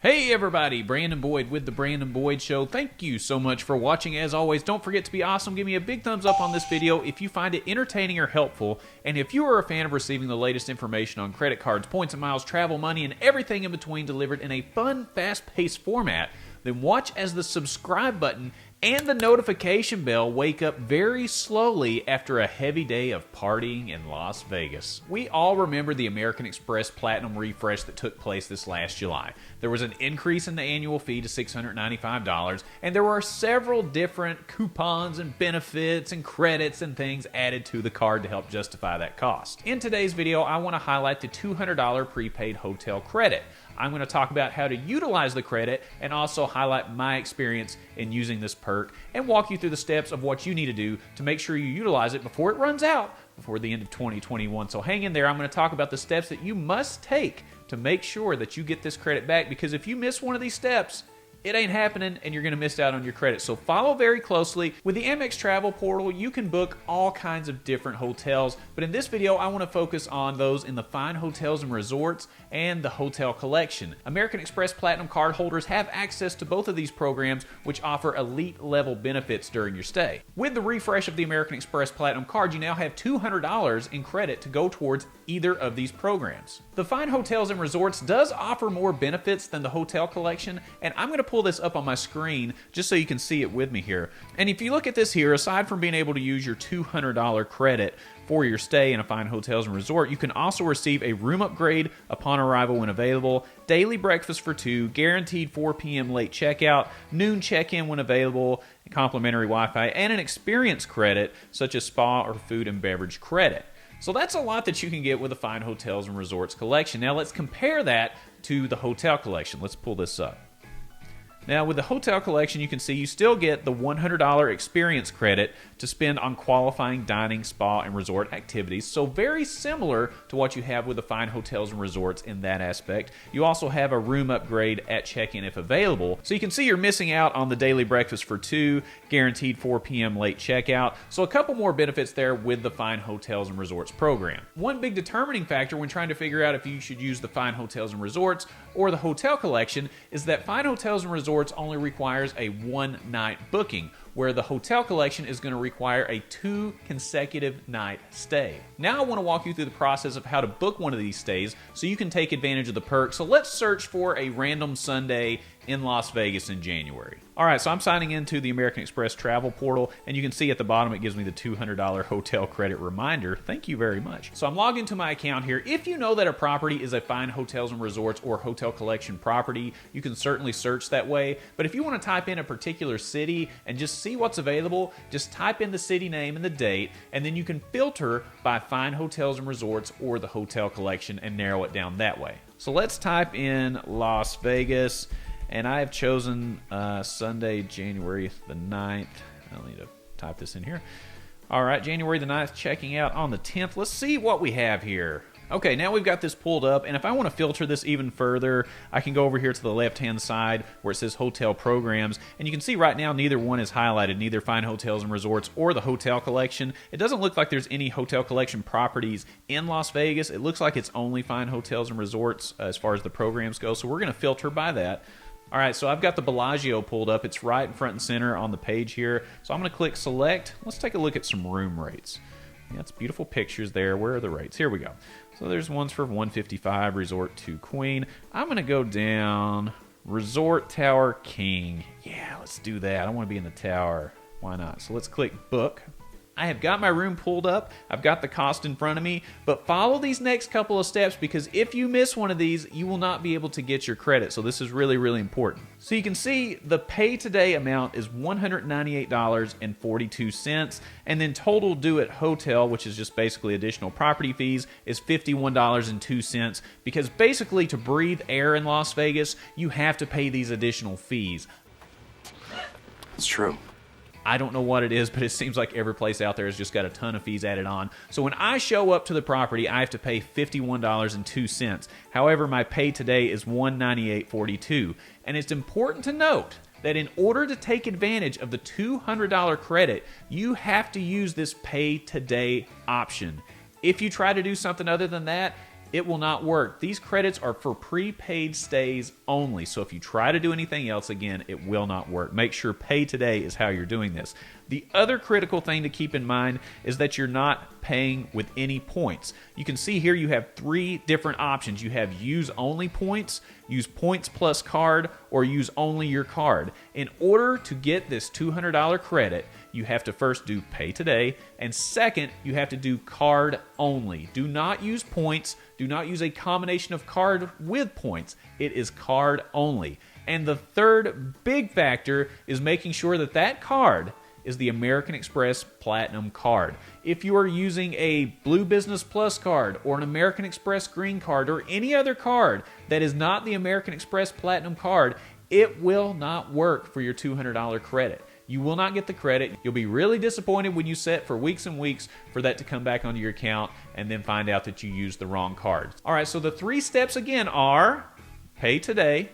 Hey everybody, Brandon Boyd with The Brandon Boyd Show. Thank you so much for watching. As always, don't forget to be awesome. Give me a big thumbs up on this video if you find it entertaining or helpful. And if you are a fan of receiving the latest information on credit cards, points and miles, travel, money, and everything in between delivered in a fun, fast-paced format, then watch as the subscribe button and the notification bell wake up very slowly after a heavy day of partying in Las Vegas. We all remember the American Express Platinum refresh that took place this last July. There was an increase in the annual fee to $695, and there were several different coupons and benefits and credits and things added to the card to help justify that cost. In today's video, I want to highlight the $200 prepaid hotel credit. I'm going to talk about how to utilize the credit and also highlight my experience in using this perk and walk you through the steps of what you need to do to make sure you utilize it before it runs out before the end of 2021. So hang in there. I'm going to talk about the steps that you must take to make sure that you get this credit back, because if you miss one of these steps, it ain't happening and you're going to miss out on your credit. So follow very closely. With the Amex travel portal, you can book all kinds of different hotels, but in this video, I want to focus on those in the fine hotels and resorts and the hotel collection. American Express Platinum card holders have access to both of these programs, which offer elite level benefits during your stay. With the refresh of the American Express Platinum card, you now have $200 in credit to go towards either of these programs. The fine hotels and resorts does offer more benefits than the hotel collection, and I'm going to pull this up on my screen just so you can see it with me here. And if you look at this here, aside from being able to use your $200 credit for your stay in a fine hotels and resort, you can also receive a room upgrade upon arrival when available, daily breakfast for two, guaranteed 4 p.m. late checkout, noon check-in when available, complimentary Wi-Fi, and an experience credit such as spa or food and beverage credit. So that's a lot that you can get with the fine hotels and resorts collection. Now let's compare that to the hotel collection. Let's pull this up. Now, with the hotel collection, you can see you still get the $100 experience credit to spend on qualifying dining, spa, and resort activities. So very similar to what you have with the fine hotels and resorts in that aspect. You also have a room upgrade at check-in if available. So you can see you're missing out on the daily breakfast for two, guaranteed 4 p.m. late checkout. So a couple more benefits there with the fine hotels and resorts program. One big determining factor when trying to figure out if you should use the fine hotels and resorts or the hotel collection is that fine hotels and resorts only requires a one-night booking, where the hotel collection is going to require a 2 consecutive night stay. Now I want to walk you through the process of how to book one of these stays so you can take advantage of the perk. So let's search for a random Sunday in Las Vegas in January. All right, so I'm signing into the American Express travel portal, and you can see at the bottom it gives me the $200 hotel credit reminder. Thank you very much. So I'm logged into my account here. If you know that a property is a fine hotels and resorts or hotel collection property, you can certainly search that way. But if you want to type in a particular city and just see what's available, just type in the city name and the date, and then you can filter by fine hotels and resorts or the hotel collection and narrow it down that way. So let's type in Las Vegas. And I have chosen Sunday, January the 9th. I'll need to type this in here. All right, January the 9th, checking out on the 10th. Let's see what we have here. Okay, now we've got this pulled up, and if I want to filter this even further, I can go over here to the left-hand side where it says Hotel Programs, and you can see right now neither one is highlighted, neither Fine Hotels and Resorts or the Hotel Collection. It doesn't look like there's any Hotel Collection properties in Las Vegas. It looks like it's only Fine Hotels and Resorts as far as the programs go, so we're going to filter by that. All right, so I've got the Bellagio pulled up. It's right in front and center on the page here. So I'm going to click Select. Let's take a look at some room rates. Yeah, it's beautiful pictures there. Where are the rates? Here we go. So there's ones for $155, Resort 2 Queen. I'm going to go down Resort Tower King. Yeah, let's do that. I want to be in the tower. Why not? So let's click Book. I have got my room pulled up, I've got the cost in front of me, but follow these next couple of steps, because if you miss one of these, you will not be able to get your credit. So this is really, really important. So you can see the pay today amount is $198.42, and then total due at hotel, which is just basically additional property fees, is $51.02, because basically to breathe air in Las Vegas, you have to pay these additional fees. It's true. I don't know what it is, but it seems like every place out there has just got a ton of fees added on. So when I show up to the property, I have to pay $51.02. However, my pay today is $198.42. And it's important to note that in order to take advantage of the $200 credit, you have to use this pay today option. If you try to do something other than that, It will not work. These credits are for prepaid stays only. So if you try to do anything else, again, it will not work. Make sure pay today is how you're doing this. The other critical thing to keep in mind is that you're not paying with any points. You can see here you have 3 different options. You have use only points, use points plus card, or use only your card. In order to get this $200 credit, you have to first do pay today, and second, you have to do card only. Do not use points. Do not use a combination of card with points. It is card only. And the third big factor is making sure that that card is the American Express Platinum card. If you are using a Blue Business Plus card or an American Express Green card or any other card that is not the American Express Platinum card, it will not work for your $200 credit. You will not get the credit. You'll be really disappointed when you set for weeks and weeks for that to come back onto your account and then find out that you used the wrong card. All right, so the 3 steps again are pay today,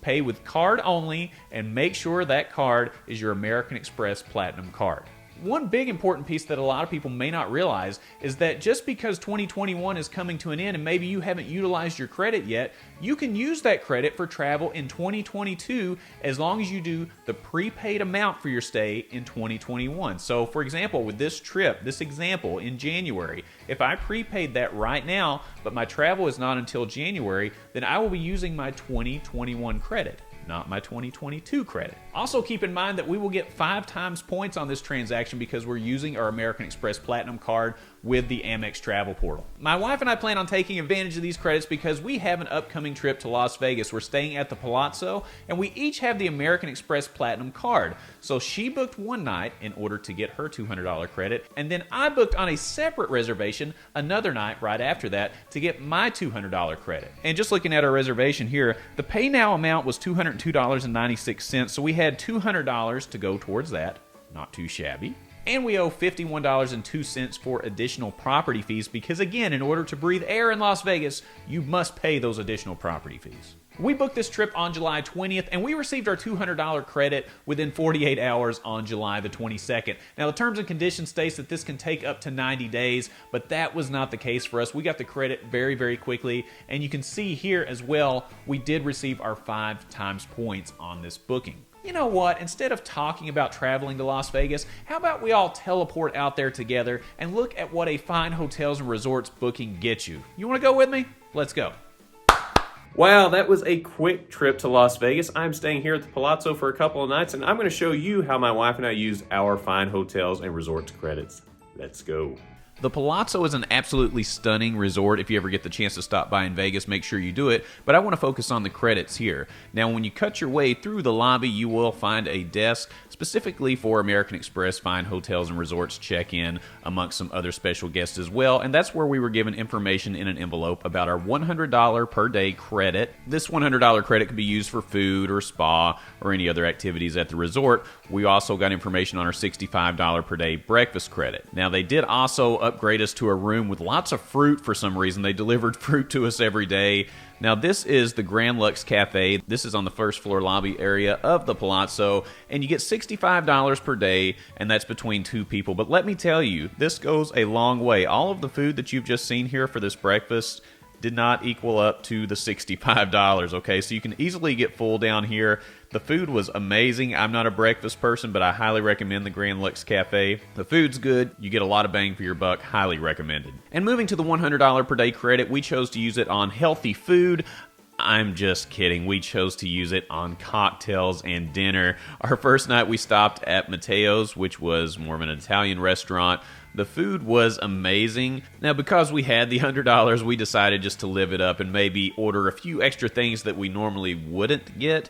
pay with card only, and make sure that card is your American Express Platinum card. One big important piece that a lot of people may not realize is that just because 2021 is coming to an end and maybe you haven't utilized your credit yet, you can use that credit for travel in 2022 as long as you do the prepaid amount for your stay in 2021. So for example, with this trip, this example in January, if I prepaid that right now, but my travel is not until January, then I will be using my 2021 credit, not my 2022 credit. Also keep in mind that we will get 5 times points on this transaction because we're using our American Express Platinum card with the Amex travel portal. My wife and I plan on taking advantage of these credits because we have an upcoming trip to Las Vegas. We're staying at the Palazzo and we each have the American Express Platinum card. So she booked one night in order to get her $200 credit, and then I booked on a separate reservation another night right after that to get my $200 credit. And just looking at our reservation here, the pay now amount was $202.96, so we had $200 to go towards that. Not too shabby. And we owe $51.02 for additional property fees because, again, in order to breathe air in Las Vegas, you must pay those additional property fees. We booked this trip on July 20th, and we received our $200 credit within 48 hours on July the 22nd. Now, the terms and conditions states that this can take up to 90 days, but that was not the case for us. We got the credit very, very quickly, and you can see here as well, we did receive our 5 times points on this booking. You know what? Instead of talking about traveling to Las Vegas, how about we all teleport out there together and look at what a fine hotels and resorts booking gets you? You want to go with me? Let's go. Wow, that was a quick trip to Las Vegas. I'm staying here at the Palazzo for a couple of nights, and I'm going to show you how my wife and I used our fine hotels and resorts credits. Let's go. The Palazzo is an absolutely stunning resort. If you ever get the chance to stop by in Vegas, make sure you do it. But I want to focus on the credits here. Now, when you cut your way through the lobby, you will find a desk specifically for American Express Fine Hotels and Resorts check-in, amongst some other special guests as well. And that's where we were given information in an envelope about our $100 per day credit. This $100 credit can be used for food or spa or any other activities at the resort. We also got information on our $65 per day breakfast credit. Now, they did also upgrade us to a room with lots of fruit for some reason. They delivered fruit to us every day. Now, this is the Grand Lux Cafe. This is on the first floor lobby area of the Palazzo, and you get $65 per day, and that's between 2 people. But let me tell you, this goes a long way. All of the food that you've just seen here for this breakfast did not equal up to the $65, okay? So you can easily get full down here. The food was amazing. I'm not a breakfast person, but I highly recommend the Grand Lux Cafe. The food's good. You get a lot of bang for your buck. Highly recommended. And moving to the $100 per day credit, we chose to use it on healthy food. I'm just kidding. We chose to use it on cocktails and dinner. Our first night we stopped at Matteo's, which was more of an Italian restaurant. The food was amazing. Now, because we had the $100, we decided just to live it up and maybe order a few extra things that we normally wouldn't get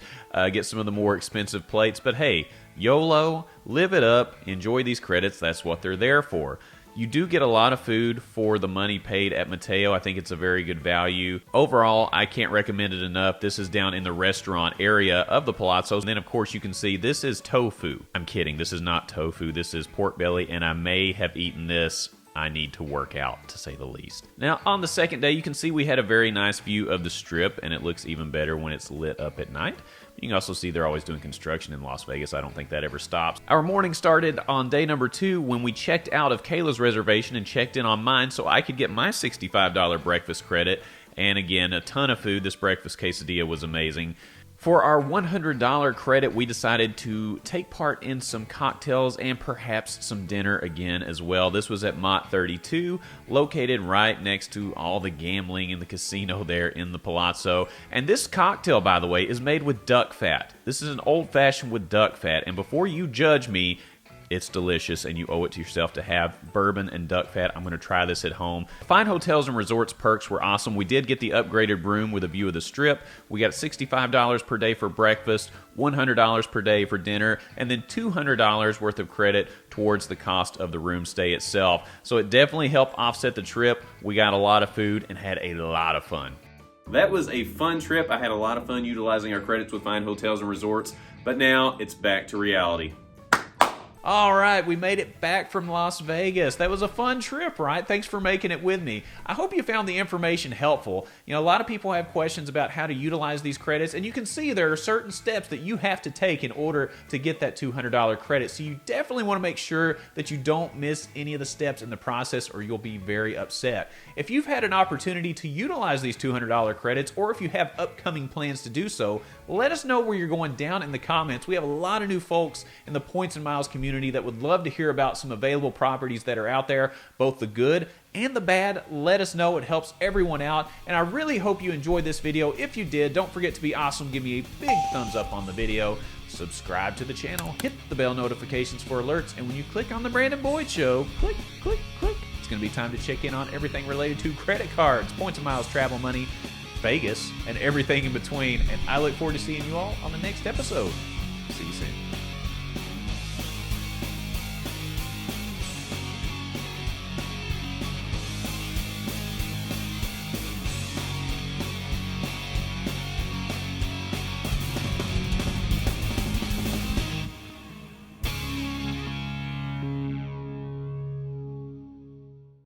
some of the more expensive plates. But hey, YOLO, live it up, enjoy these credits. That's what they're there for. You do get a lot of food for the money paid at Matteo. I think it's a very good value. Overall, I can't recommend it enough. This is down in the restaurant area of the Palazzo. And then, of course, you can see this is tofu. I'm kidding. This is not tofu. This is pork belly, and I may have eaten this I need to work out, to say the least. Now, on the second day, you can see we had a very nice view of the Strip, and it looks even better when it's lit up at night. You can also see they're always doing construction in Las Vegas. I don't think that ever stops. Our morning started on day number 2 when we checked out of Kayla's reservation and checked in on mine so I could get my $65 breakfast credit. And again, a ton of food. This breakfast quesadilla was amazing. For our $100 credit, we decided to take part in some cocktails and perhaps some dinner again as well. This was at Mott 32, located right next to all the gambling in the casino there in the Palazzo. And this cocktail, by the way, is made with duck fat. This is an old-fashioned with duck fat. And before you judge me, it's delicious, and you owe it to yourself to have bourbon and duck fat. I'm going to try this at home. Fine Hotels and Resorts perks were awesome. We did get the upgraded room with a view of the Strip. We got $65 per day for breakfast, $100 per day for dinner, and then $200 worth of credit towards the cost of the room stay itself. So it definitely helped offset the trip. We got a lot of food and had a lot of fun. That was a fun trip. I had a lot of fun utilizing our credits with Fine Hotels and Resorts, but now it's back to reality. All right, we made it back from Las Vegas. That was a fun trip, right? Thanks for making it with me. I hope you found the information helpful. You know, a lot of people have questions about how to utilize these credits, and you can see there are certain steps that you have to take in order to get that $200 credit. So you definitely want to make sure that you don't miss any of the steps in the process or you'll be very upset. If you've had an opportunity to utilize these $200 credits, or if you have upcoming plans to do so, let us know where you're going down in the comments. We have a lot of new folks in the Points and Miles community that would love to hear about some available properties that are out there, both the good and the bad. Let us know. It helps everyone out, and I really hope you enjoyed this video. If you did, don't forget to be awesome. Give me a big thumbs up on the video. Subscribe to the channel. Hit the bell notifications for alerts, and when you click on the Brandon Boyd Show, click, click, click. It's going to be time to check in on everything related to credit cards, points and miles, travel, money, Vegas, and everything in between. And I look forward to seeing you all on the next episode. See you soon.